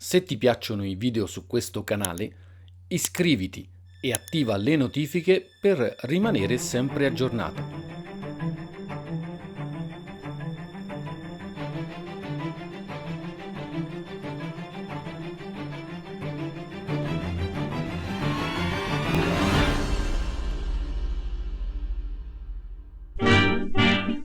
Se ti piacciono i video su questo canale, iscriviti e attiva le notifiche per rimanere sempre aggiornato.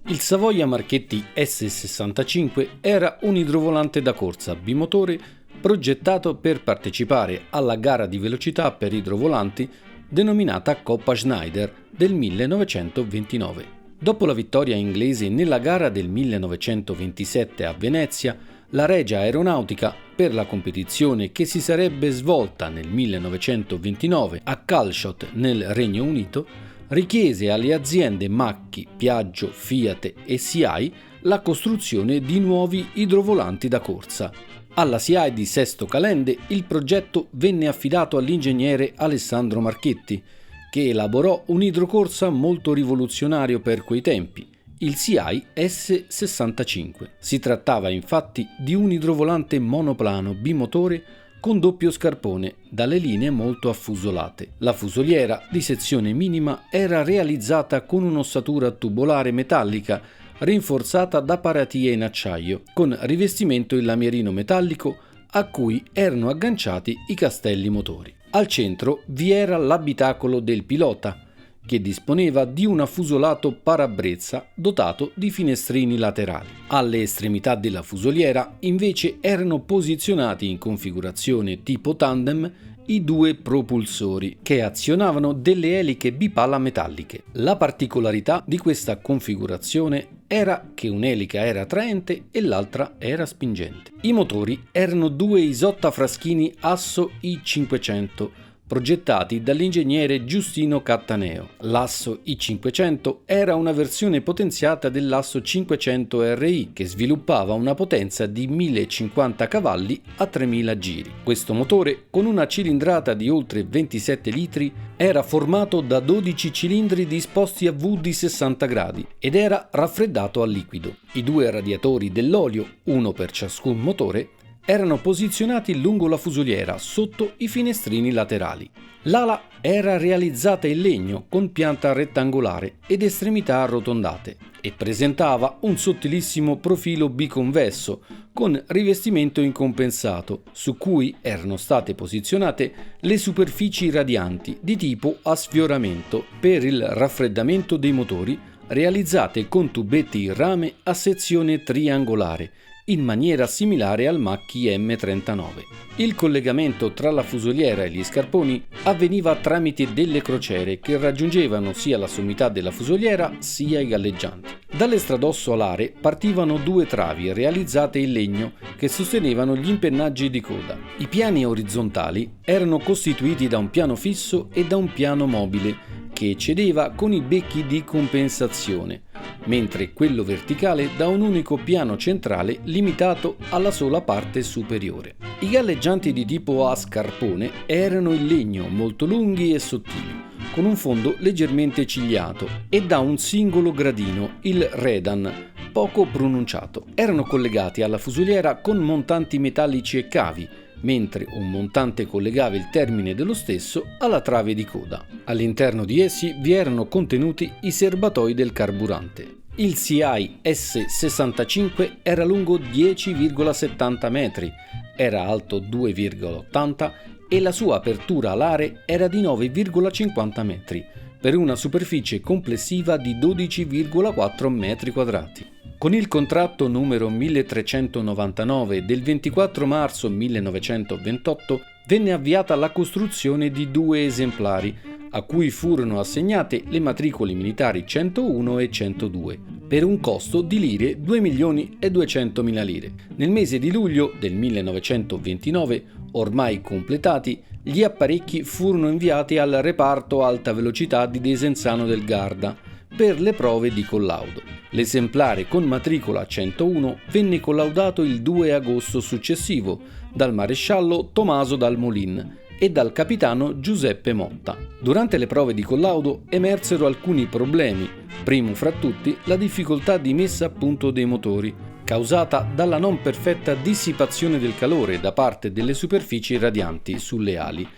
Il Savoia Marchetti S65 era un idrovolante da corsa bimotore progettato per partecipare alla gara di velocità per idrovolanti denominata Coppa Schneider del 1929. Dopo la vittoria inglese nella gara del 1927 a Venezia, la Regia Aeronautica, per la competizione che si sarebbe svolta nel 1929 a Calshot nel Regno Unito, richiese alle aziende Macchi, Piaggio, Fiat e SIAE la costruzione di nuovi idrovolanti da corsa. Alla SIAE di Sesto Calende il progetto venne affidato all'ingegnere Alessandro Marchetti, che elaborò un idrocorsa molto rivoluzionario per quei tempi, il SIAE S65. Si trattava infatti di un idrovolante monoplano bimotore con doppio scarpone, dalle linee molto affusolate. La fusoliera, di sezione minima, era realizzata con un'ossatura tubolare metallica rinforzata da paratie in acciaio, con rivestimento in lamierino metallico a cui erano agganciati i castelli motori. Al centro vi era l'abitacolo del pilota, che disponeva di un affusolato parabrezza dotato di finestrini laterali. Alle estremità della fusoliera invece erano posizionati in configurazione tipo tandem i due propulsori che azionavano delle eliche bipala metalliche. La particolarità di questa configurazione era che un'elica era attraente e l'altra era spingente. I motori erano due Isotta Fraschini Asso I500 progettati dall'ingegnere Giustino Cattaneo. L'asso I500 era una versione potenziata dell'asso 500 RI che sviluppava una potenza di 1050 cavalli a 3000 giri. Questo motore, con una cilindrata di oltre 27 litri, era formato da 12 cilindri disposti a V di 60 gradi ed era raffreddato a liquido. I due radiatori dell'olio, uno per ciascun motore, erano posizionati lungo la fusoliera sotto i finestrini laterali. L'ala era realizzata in legno con pianta rettangolare ed estremità arrotondate e presentava un sottilissimo profilo biconvesso con rivestimento incompensato su cui erano state posizionate le superfici radianti di tipo a sfioramento per il raffreddamento dei motori realizzate con tubetti in rame a sezione triangolare in maniera similare al Macchi M39. Il collegamento tra la fusoliera e gli scarponi avveniva tramite delle crociere che raggiungevano sia la sommità della fusoliera sia i galleggianti. Dall'estradosso alare partivano due travi realizzate in legno che sostenevano gli impennaggi di coda. I piani orizzontali erano costituiti da un piano fisso e da un piano mobile che cedeva con i becchi di compensazione, mentre quello verticale da un unico piano centrale limitato alla sola parte superiore. I galleggianti di tipo a scarpone erano in legno molto lunghi e sottili, con un fondo leggermente cigliato e da un singolo gradino, il redan, poco pronunciato. Erano collegati alla fusoliera con montanti metallici e cavi, mentre un montante collegava il termine dello stesso alla trave di coda. All'interno di essi vi erano contenuti i serbatoi del carburante. Il SIAE S65 era lungo 10,70 metri, era alto 2,80 e la sua apertura alare era di 9,50 metri, per una superficie complessiva di 12,4 metri quadrati. Con il contratto numero 1399 del 24 marzo 1928 venne avviata la costruzione di due esemplari, a cui furono assegnate le matricole militari 101 e 102, per un costo di lire 2.200.000 lire. Nel mese di luglio del 1929, ormai completati, gli apparecchi furono inviati al reparto alta velocità di Desenzano del Garda per le prove di collaudo. L'esemplare con matricola 101 venne collaudato il 2 agosto successivo dal maresciallo Tommaso Dal Molin e dal capitano Giuseppe Motta. Durante le prove di collaudo emersero alcuni problemi, primo fra tutti la difficoltà di messa a punto dei motori, causata dalla non perfetta dissipazione del calore da parte delle superfici radianti sulle ali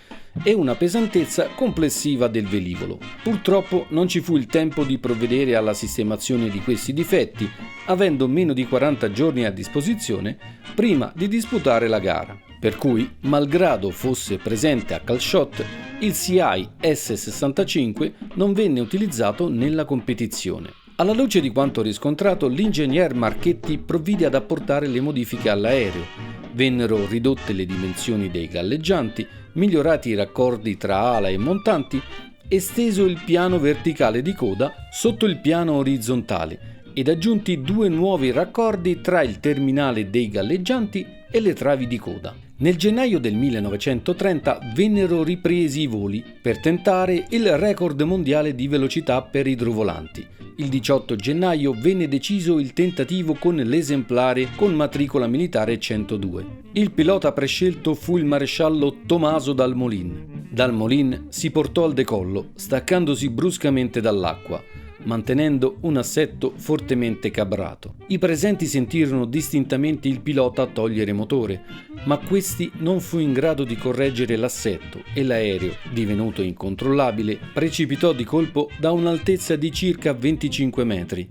e una pesantezza complessiva del velivolo. Purtroppo non ci fu il tempo di provvedere alla sistemazione di questi difetti, avendo meno di 40 giorni a disposizione prima di disputare la gara. Per cui, malgrado fosse presente a Calshot, il CI S65 non venne utilizzato nella competizione. Alla luce di quanto riscontrato, l'ingegner Marchetti provvide ad apportare le modifiche all'aereo. Vennero ridotte le dimensioni dei galleggianti, migliorati i raccordi tra ala e montanti, esteso il piano verticale di coda sotto il piano orizzontale ed aggiunti 2 nuovi raccordi tra il terminale dei galleggianti e le travi di coda. Nel gennaio del 1930 vennero ripresi i voli per tentare il record mondiale di velocità per idrovolanti. Il 18 gennaio venne deciso il tentativo con l'esemplare con matricola militare 102. Il pilota prescelto fu il maresciallo Tommaso Dal Molin. Dal Molin si portò al decollo, staccandosi bruscamente dall'acqua, mantenendo un assetto fortemente cabrato. I presenti sentirono distintamente il pilota togliere motore, ma questi non fu in grado di correggere l'assetto e l'aereo, divenuto incontrollabile, precipitò di colpo da un'altezza di circa 25 metri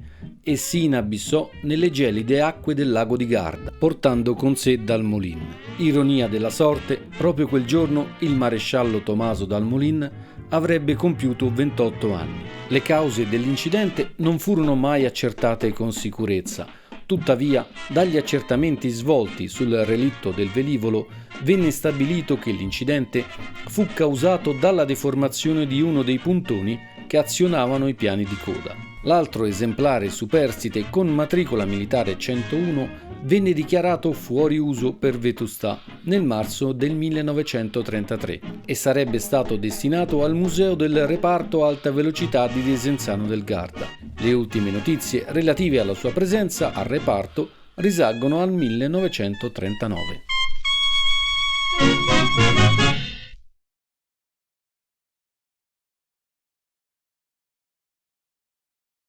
e si inabissò nelle gelide acque del lago di Garda, portando con sé Dal Molin. Ironia della sorte, proprio quel giorno il maresciallo Tommaso Dal Molin avrebbe compiuto 28 anni. Le cause dell'incidente non furono mai accertate con sicurezza. Tuttavia, dagli accertamenti svolti sul relitto del velivolo, venne stabilito che l'incidente fu causato dalla deformazione di uno dei puntoni che azionavano i piani di coda. L'altro esemplare superstite con matricola militare 101 venne dichiarato fuori uso per vetustà nel marzo del 1933 e sarebbe stato destinato al museo del reparto alta velocità di Desenzano del Garda. Le ultime notizie relative alla sua presenza al reparto risalgono al 1939.